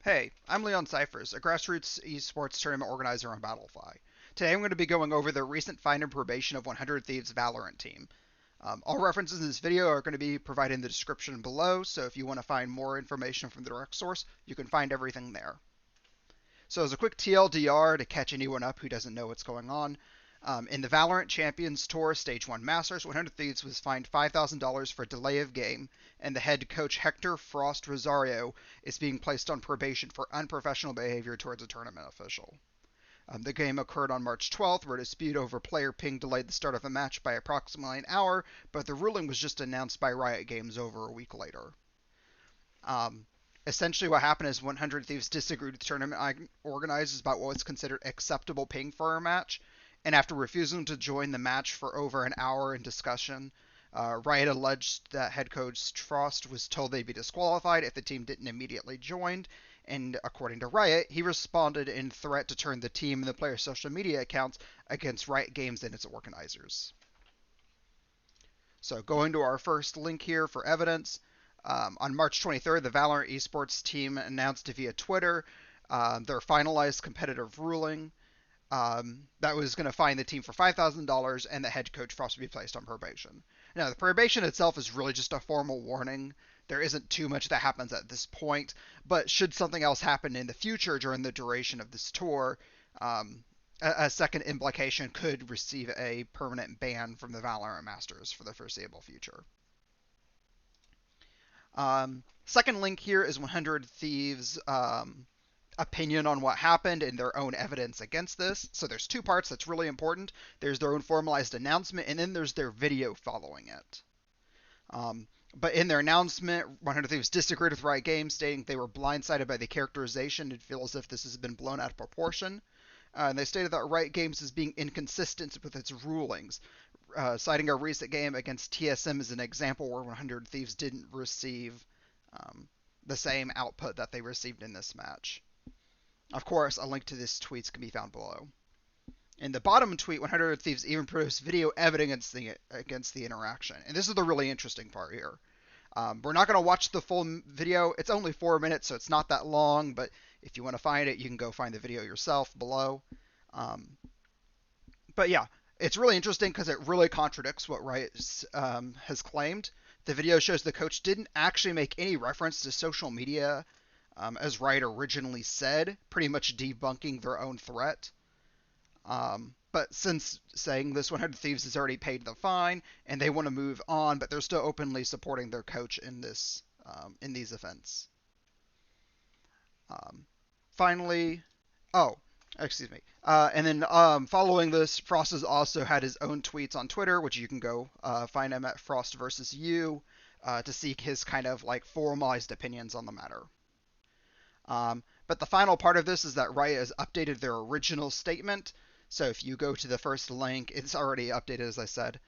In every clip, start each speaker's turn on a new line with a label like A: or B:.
A: Hey, I'm Leon Cyphers, a grassroots esports tournament organizer on Battlefy. Today I'm going to be going over the recent find and probation of 100 Thieves Valorant team. All references in this video are going to be provided in the description below, so if you want to find more information from the direct source, you can find everything there. So as a quick TLDR to catch anyone up who doesn't know what's going on, in the Valorant Champions Tour Stage 1 Masters, 100 Thieves was fined $5,000 for delay of game, and the head coach Hector Frost Rosario is being placed on probation for unprofessional behavior towards a tournament official. The game occurred on March 12th, where a dispute over player ping delayed the start of the match by approximately an hour, but the ruling was just announced by Riot Games over a week later. Um, Essentially, what happened is 100 Thieves disagreed with tournament organizers about what was considered acceptable ping for a match, and after refusing to join the match for over an hour in discussion, Riot alleged that head coach Frost was told they'd be disqualified if the team didn't immediately join, and according to Riot, he responded in threat to turn the team and the players' social media accounts against Riot Games and its organizers. So going to our first link here for evidence, on March 23rd, the Valorant esports team announced via Twitter their finalized competitive ruling that was going to fine the team for $5,000 and the head coach Frost would be placed on probation. Now, the probation itself is really just a formal warning. There isn't too much that happens at this point, but should something else happen in the future during the duration of this tour, a second implication could receive a permanent ban from the Valorant Masters for the foreseeable future. Second link here is 100 Thieves' opinion on what happened and their own evidence against this. So there's two parts that's really important. There's their own formalized announcement, and then there's their video following it. But in their announcement, 100 Thieves disagreed with Riot Games, stating they were blindsided by the characterization and feel as if this has been blown out of proportion. And they stated that Riot Games is being inconsistent with its rulings, citing a recent game against TSM as an example where 100 Thieves didn't receive the same output that they received in this match. Of course, a link to this tweets can be found below. In the bottom tweet, 100 Thieves even produced video evidence against the interaction. And this is the really interesting part here. We're not going to watch the full video. It's only 4 minutes, so it's not that long. But if you want to find it, you can go find the video yourself below. But yeah, it's really interesting because it really contradicts what Riot has claimed. The video shows the coach didn't actually make any reference to social media as Riot originally said, pretty much debunking their own threat. But since saying this, 100 Thieves has already paid the fine, and they want to move on, but they're still openly supporting their coach in these events. Finally, oh, excuse me. And then following this, Frost has also had his own tweets on Twitter, which you can go find him at Frost versus You to seek his kind of like formalized opinions on the matter. But the final part of this is that Riot has updated their original statement. So if you go to the first link, it's already updated, as I said.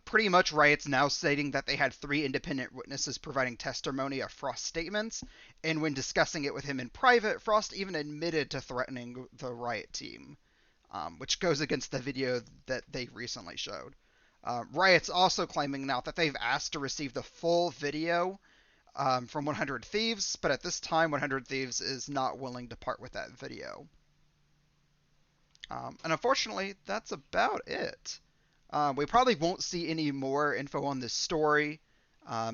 A: Pretty much Riot's now stating that they had 3 independent witnesses providing testimony of Frost's statements, and when discussing it with him in private, Frost even admitted to threatening the Riot team, which goes against the video that they recently showed. Riot's also claiming now that they've asked to receive the full video from 100 Thieves, but at this time 100 Thieves is not willing to part with that video. And unfortunately, that's about it. We probably won't see any more info on this story,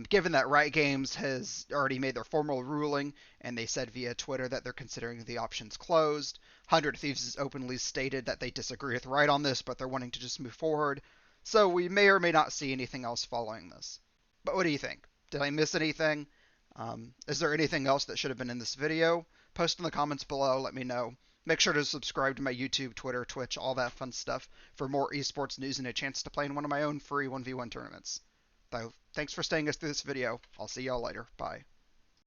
A: given that Riot Games has already made their formal ruling, and they said via Twitter that they're considering the options closed. 100 Thieves has openly stated that they disagree with Riot on this, but they're wanting to just move forward. So we may or may not see anything else following this. But what do you think? Did I miss anything? Is there anything else that should have been in this video? Post in the comments below, let me know. Make sure to subscribe to my YouTube, Twitter, Twitch, all that fun stuff for more esports news and a chance to play in one of my own free 1v1 tournaments. So, thanks for staying us through this video. I'll see y'all later. Bye.